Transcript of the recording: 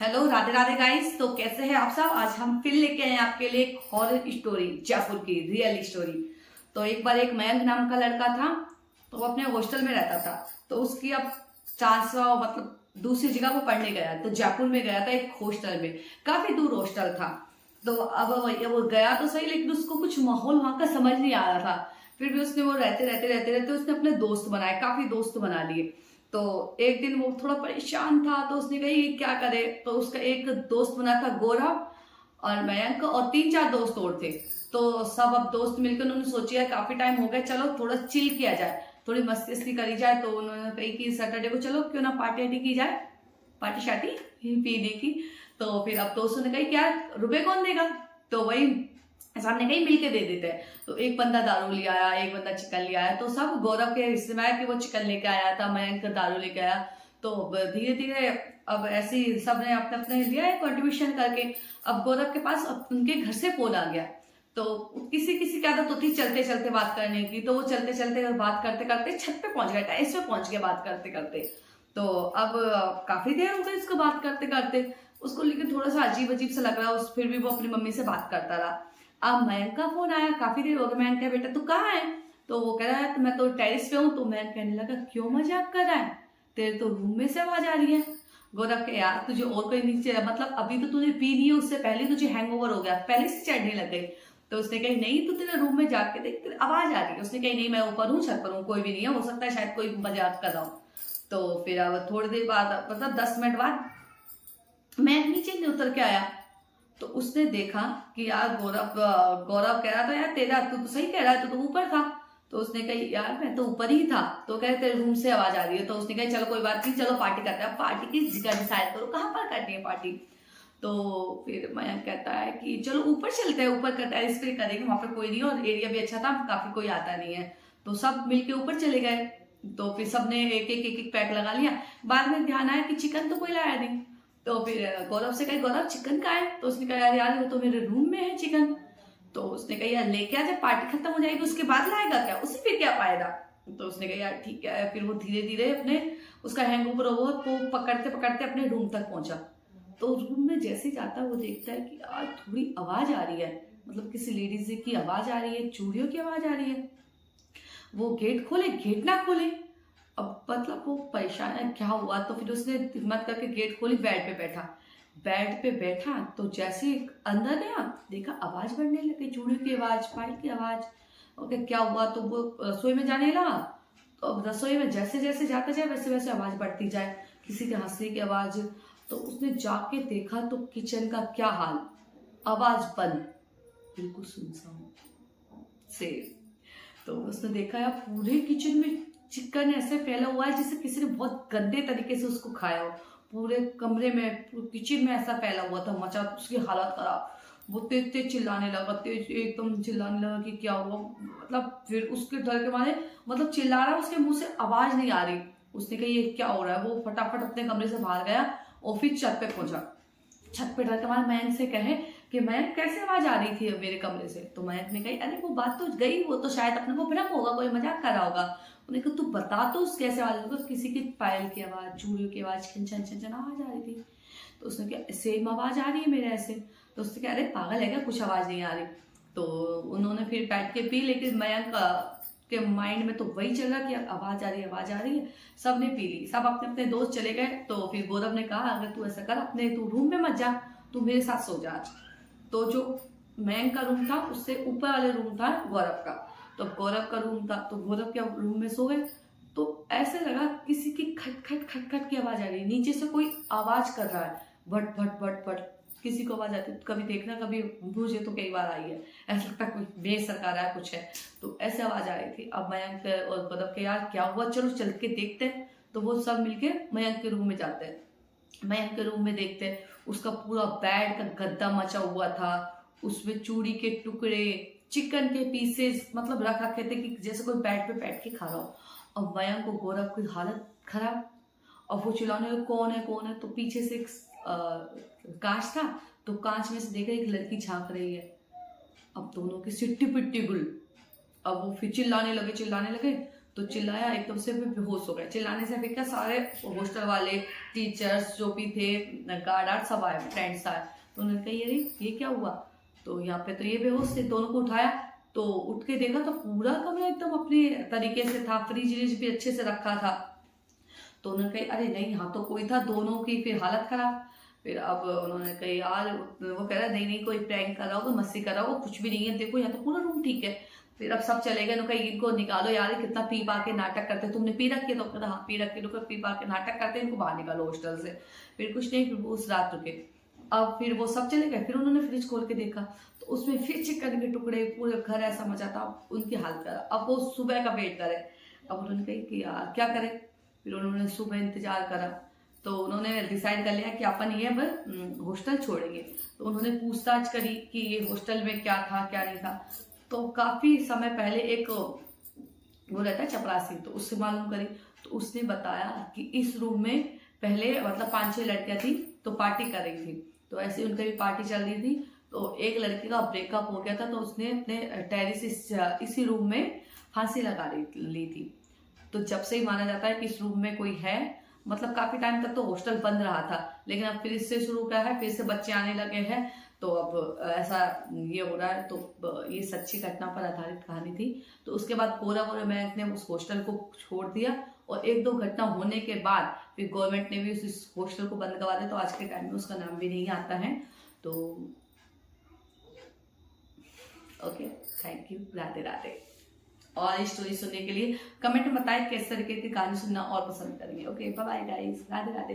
Hello, Radhe Radhe guys. तो कैसे हैं आप सब। आज हम फिर लेके आए हैं आपके लिए एक हॉरर स्टोरी, जयपुर की रियल स्टोरी। तो एक बार एक मयंक नाम का लड़का था। तो वो अपने हॉस्टल में रहता था। तो उसकी अब ट्रांसफर मतलब दूसरी जगह वो पढ़ने गया। तो जयपुर में गया था एक हॉस्टल में। काफी दूर हॉस्टल था। तो अब वो गया तो सही, लेकिन उसको कुछ माहौल वहां का समझ नहीं आ रहा था। फिर भी उसने वो रहते रहते उसने अपने दोस्त बनाए, काफी दोस्त बना लिए। तो एक दिन वो थोड़ा परेशान था, तो उसने कहा ये क्या करे। तो उसका एक दोस्त बना था गौरव और मयंक, और तीन चार दोस्त और थे। तो सब अब दोस्त मिलकर उन्होंने सोचा काफी टाइम हो गया, चलो थोड़ा चिल किया जाए, थोड़ी मस्ती करी जाए। तो उन्होंने कही कि सैटरडे को चलो क्यों ना पार्टी वार्टी की जाए, पार्टी शार्टी पीने की। तो फिर अब दोस्तों ने कही क्या रुपए कौन देगा। तो वही सामने कहीं मिल के दे देते हैं। तो एक बंदा दारू ले आया, एक बंदा चिकन ले आया। तो सब गौरव के हिस्से में आया कि वो चिकन लेके आया था, मयंक दारू लेके आया। तो धीरे धीरे अब ऐसे ही सब ने अपने अपने लिया है कंट्रीब्यूशन करके। अब गौरव के पास अब उनके घर से फोन आ गया। तो किसी किसी की आदत होती चलते चलते बात करने की। तो वो चलते चलते बात करते करते छत पे पहुंच गया, टेरेस पे पहुंच गया बात करते करते। तो अब काफी देर हो गई इसको बात करते करते। उसको लेकिन थोड़ा सा अजीब अजीब सा लग रहा है। फिर भी वो अपनी मम्मी से बात करता रहा। अब मयंक का फोन आया, काफी देर हो गई। मयंक कहा बेटा तू कहाँ है। तो वो कह रहा है तो मैं तो टेरिस पे हूँ। तो मयंक कहने लगा क्यों मजाक कर रहा है, तेरे तो रूम में से आवाज आ रही है। गौरव के यार तुझे और कोई नीचे, मतलब अभी तो तूने पी ली है, उससे पहले तुझे हैंगओवर हो गया, पहले से चढ़ने लग गई। तो उसने कही नहीं तू तेरे रूम में जाके देख, तेरी आवाज आ रही है। उसने कही नहीं मैं ऊपर हूँ, छत पर हूँ, कोई भी नहीं है, हो सकता है शायद कोई मजाक कर रहा हूँ। तो फिर अब थोड़ी देर बाद मतलब 10 मिनट बाद मैं नीचे उतर के आया। तो उसने देखा कि यार गौरव गौरव कह रहा था यार तेरा तू तो सही कह रहा है, तू तो ऊपर था। तो उसने कही यार मैं तो ऊपर ही था। तो कह रहे तेरे रूम से आवाज आ रही है। तो उसने कहा चलो कोई बात नहीं, चलो पार्टी करते हैं। पार्टी की जगह डिसाइड करो कहाँ पर करनी है पार्टी। तो फिर मयंक कहता है कि चलो ऊपर चलते हैं, ऊपर का टेरिस पे करेंगे, वहां पे कोई नहीं और एरिया भी अच्छा था, काफी कोई आता नहीं है। तो सब मिलके ऊपर चले गए। तो फिर सबने एक एक पैक लगा लिया। बाद में ध्यान आया कि चिकन तो कोई लाया नहीं। तो फिर गौरव से कहे गौरव चिकन कहाँ है। तो उसने कहा यार यार वो तो मेरे रूम में है चिकन। तो उसने कहा यार लेके आ, जब पार्टी खत्म हो जाएगी उसके बाद लाएगा क्या, उसे फिर क्या फायदा। तो उसने कहा यार ठीक है। फिर वो धीरे धीरे अपने उसका हैंगओवर वो पकड़ते पकड़ते अपने रूम तक पहुंचा। तो रूम में जैसे ही जाता है वो देखता है कि यार थोड़ी आवाज आ रही है, मतलब किसी लेडीज की आवाज आ रही है, चूड़ियों की आवाज आ रही है। वो गेट खोले, गेट ना खोले। अब मतलब वो परेशान है क्या हुआ। तो फिर उसने हिम्मत करके गेट खोली, बेड पे बैठा। बेड पे बैठा तो जैसे ही अंदर गया देखा आवाज बढ़ने लगी, चूड़ी की आवाज, पायल की आवाज। ओके क्या हुआ। तो वो रसोई में जाने लगा। तो अब रसोई में जैसे जैसे जाता जाए वैसे वैसे आवाज बढ़ती जाए, किसी के हंसने की आवाज। तो उसने जाके देखा तो किचन का क्या हाल, आवाज बंद, बिल्कुल सुनसान से। तो उसने देखा यार पूरे किचन में चिकन ऐसे फैला हुआ है जैसे किसी ने बहुत गंदे तरीके से उसको खाया हो। पूरे कमरे में, पूरे किचन में ऐसा फैला हुआ था, मचा उसकी हालत खराब। वो तेज तेज चिल्लाने लगा, तेज एकदम चिल्लाने लगा कि क्या हुआ। मतलब फिर उसके डर के मारे, मतलब चिल्ला रहा है, उसके मुंह से आवाज नहीं आ रही। उसने कहा ये क्या हो रहा है। वो फटाफट अपने कमरे से बाहर गया और फिर छत पे पहुंचा। छत पे डर के मारे मयंक से कहे कि मयंक कैसे आवाज आ रही थी अब मेरे कमरे से। तो मयंक ने कही अरे वो बात तो गई, वो तो शायद अपने को भ्रम होगा, कोई मजाक कर रहा होगा। उन्हें कहा तू बता तो कैसे आवाज होगा। किसी की पायल की आवाज, चूड़ियों की आवाज, छन छन छन छन आवाज आ रही थी। तो उसने कहा सेम आवाज आ रही है मेरे ऐसे। तो उसने कहा अरे पागल है क्या, कुछ आवाज नहीं आ रही। तो उन्होंने फिर बैठ के पी, लेकिन मयंक के माइंड में तो वही चल रहा कि आवाज आ रही है, आवाज आ रही है। सबने पी ली, सब अपने अपने दोस्त चले गए। तो फिर गौरव ने कहा अगर तू ऐसा कर, अपने तू रूम में मत जा, तू मेरे साथ सो जा आज। तो जो मयंक का रूम था उससे ऊपर वाले रूम था गौरव का। तो गौरव का रूम था तो गौरव के रूम में सो गए। तो ऐसे लगा किसी की खट खट खट खट की आवाज आ रही है, नीचे से कोई आवाज कर रहा है, भट भट भट भट। किसी को आवाज आती है कभी देखना, कभी मुझे तो कई बार आई है, ऐसा लगता है कोई बेस सरकार है कुछ है। तो ऐसे आवाज आ रही थी। अब मयंक और गौरव के यार क्या हुआ, चलो चल के देखते हैं। तो वो सब मिलके मयंक के रूम में जाते हैं। मयंक के रूम में देखते हैं उसका पूरा बेड का गद्दा मचा हुआ था, उसमें चूड़ी के टुकड़े, चिकन के पीसेस, मतलब रख रखे थे कि जैसे कोई बेड पे बैठ के खा रहा हो। और मयंक को गौरव की हालत खराब। और वो चिल्लाने लगे कौन है कौन है। तो पीछे से एक कांच था, तो कांच में से देख रहे एक लड़की झांक रही है। अब दोनों की सिट्टी पिट्टी गुल। अब वो फिर चिल्लाने लगे चिल्लाने लगे। तो चिल्लाया, एकदम से फिर बेहोश हो गए। चिल्लाने से फिर क्या सारे हॉस्टल वाले, टीचर्स जो भी थे, गार्ड सब आए, फ्रेंड्स आए। तो उन्होंने कहा ये क्या हुआ? तो यहाँ पे तो ये बेहोश थे। दोनों को उठाया तो उठ के देखा तो पूरा कमरा एकदम अपने तरीके से था, फ्रिज भी अच्छे से रखा था। तो उन्होंने कहा अरे नहीं, यहाँ तो कोई था। दोनों की फिर हालत खराब। फिर अब उन्होंने कहा यार, वो कह रहा नहीं कोई प्रैंक कर रहा होगा, मस्ती कर रहा होगा, कुछ भी नहीं है, देखो यहाँ तो पूरा रूम ठीक है। फिर अब सब चले गए। उन्होंने कहा इनको निकालो यार, कितना पी पा के नाटक करते, तुमने पी रखी है? तो कहता हाँ पी रखी। तो पी पा के नाटक करते, इनको बाहर निकालो हॉस्टल से। फिर कुछ नहीं, फिर वो उस रात रुके। अब फिर वो सब चले गए। फिर उन्होंने फ्रिज खोल के देखा तो उसमें फिर चिकन के टुकड़े, पूरे घर ऐसा मचा था। उनकी हालत करा। अब वो सुबह का वेट करे। अब उन्होंने कहा कि यार क्या करें? फिर उन्होंने सुबह इंतजार करा। तो उन्होंने डिसाइड कर लिया कि अपन ये अब हॉस्टल छोड़ेंगे। तो उन्होंने पूछताछ करी कि ये हॉस्टल में क्या था क्या नहीं था। तो काफी समय पहले एक वो रहता है चपरासी, तो उससे मालूम करी। तो उसने बताया कि इस रूम में पहले मतलब 5-6 लड़कियां थी, तो पार्टी कर रही थी। तो ऐसे उनकी भी पार्टी चल रही थी। तो एक लड़की का ब्रेकअप हो गया था, तो उसने अपने टेरिस इसी रूम में फांसी लगा ली थी। तो जब से ही माना जाता है कि इस रूम में कोई है। मतलब काफी टाइम तक तो हॉस्टल बंद रहा था, लेकिन अब फिर इससे शुरू क्या है, फिर से बच्चे आने लगे हैं। तो अब ऐसा ये हो रहा है। तो ये सच्ची घटना पर आधारित कहानी थी। तो उसके बाद गौरव और मयंक ने उस हॉस्टल को छोड़ दिया। और 1-2 घटना होने के बाद फिर गवर्नमेंट ने भी उस हॉस्टल को बंद करवा दिया। तो आज के टाइम में उसका नाम भी नहीं आता है। तो okay, thank you, Radhe Radhe. और स्टोरी सुनने के लिए कमेंट में बताएं किस तरीके की कहानी सुनना और पसंद करेंगे। Okay, bye bye guys, Radhe Radhe.